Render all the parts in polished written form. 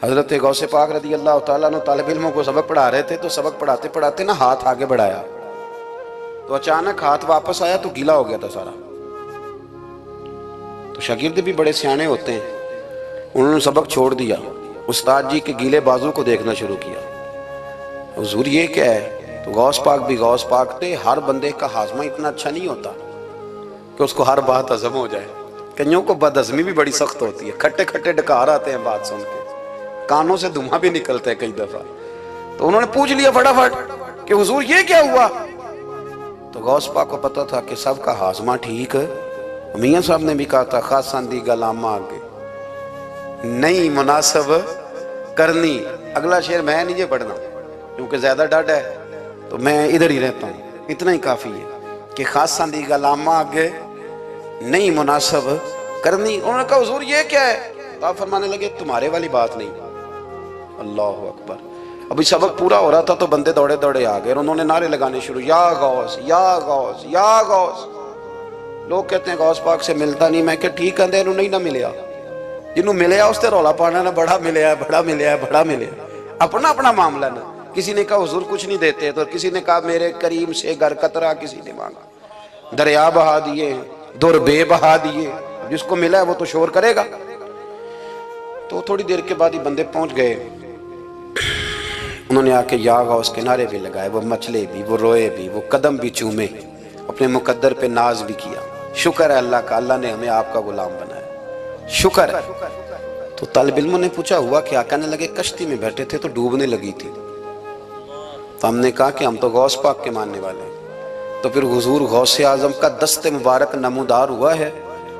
حضرت غوث پاک رضی اللہ تعالیٰ عنہ طالب علموں کو سبق پڑھا رہے تھے تو سبق پڑھاتے پڑھاتے نا ہاتھ آگے بڑھایا تو اچانک ہاتھ واپس آیا تو گیلا ہو گیا تھا سارا۔ تو شاگرد بھی بڑے سیانے ہوتے ہیں، انہوں نے سبق چھوڑ دیا، استاد جی کے گیلے بازو کو دیکھنا شروع کیا۔ حضور یہ کیا ہے؟ تو غوث پاک بھی غوث پاک تھے، ہر بندے کا ہاضمہ اتنا اچھا نہیں ہوتا کہ اس کو ہر بات ہضم ہو جائے۔ کئیوں کو بد ہضمی بھی بڑی سخت ہوتی ہے، کھٹے کھٹے ڈکار آتے ہیں بات سن کے، کانوں سے دھواں بھی نکلتا ہے کئی دفعہ۔ تو انہوں نے پوچھ لیا فٹافٹ کہ حضور یہ کیا ہوا؟ تو غوث پاک کو پتا تھا کہ سب کا ہاضمہ ٹھیک ہے۔ میاں صاحب نے بھی کہا تھا خاصان دی گلاما آگے نہیں مناسب کرنی۔ اگلا شعر میں نہیں یہ پڑھنا کیونکہ زیادہ ڈاڈ ہے تو میں ادھر ہی رہتا ہوں، اتنا ہی کافی ہے کہ خاصان دی گلاما آگے نہیں مناسب کرنی۔ انہوں نے کہا حضور یہ کیا ہے؟ تو آپ فرمانے لگے تمہارے والی بات نہیں۔ اللہ اکبر۔ ابھی سبق پورا ہو رہا تھا تو بندے دوڑے دوڑے آ گئے اور انہوں نے نعرے لگانے شروع، یا غوث یا غوث یا غوث۔ لوگ کہتے ہیں غوث پاک سے ملتا نہیں، میں کہ ٹھیک ہے انہوں نہیں نہ ملیا، جنہوں ملیا اس تے رولا پانا نہ بڑا ملیا ہے بڑا ملیا ہے بڑا ملیا ہے، اپنا اپنا معاملہ نہ۔ کسی نے کہا حضور کچھ نہیں دیتے تو کسی نے کہا میرے کریم سے گر قطرہ کسی نے مانگا، دریا بہا دیے در بے بہا دیے، جس کو ملا ہے وہ تو شور کرے گا۔ تو تھوڑی دیر کے بعد ہی بندے پہنچ گئے، انہوں نے آ کے یا غوث کے نعرے بھی لگائے، وہ مچلے بھی، وہ روئے بھی، وہ قدم بھی چومے، اپنے مقدر پہ ناز بھی کیا۔ شکر ہے اللہ کا، اللہ نے ہمیں آپ کا غلام بنایا، شکر ہے۔ تو طالب علموں نے پوچھا ہوا کیا؟ کہنے لگے کشتی میں بیٹھے تھے تو ڈوبنے لگی تھی، تو ہم نے کہا کہ ہم تو غوث پاک کے ماننے والے ہیں۔ تو پھر حضور غوث اعظم کا دست مبارک نمودار ہوا ہے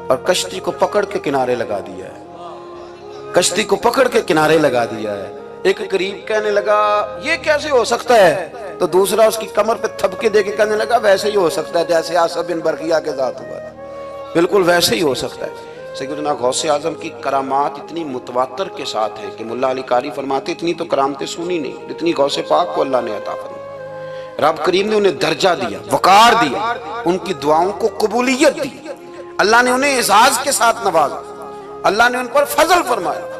اور کشتی کو پکڑ کے کنارے لگا دیا ہے، کشتی کو پکڑ کے کنارے لگا دیا ہے۔ ایک قریب کہنے لگا یہ کیسے ہو سکتا ہے؟ تو دوسرا اس کی کمر پہ تھپکے دے کے کہنے لگا ویسے ہی ہو سکتا ہے جیسے آصف بن برقیہ کے ذات ہوا ہے، بالکل ویسے ہی ہو سکتا ہے۔ سیدنا غوث اعظم کی کرامات اتنی متواتر کے ساتھ ہیں کہ ملا علی قاری فرماتے اتنی تو کرامتیں سنی نہیں جتنی غوث پاک کو اللہ نے عطا فرمائی۔ رب کریم نے انہیں درجہ دیا، وقار دیا، ان کی دعاؤں کو قبولیت دی، اللہ نے انہیں اعزاز کے ساتھ نوازا، اللہ نے ان پر فضل فرمایا۔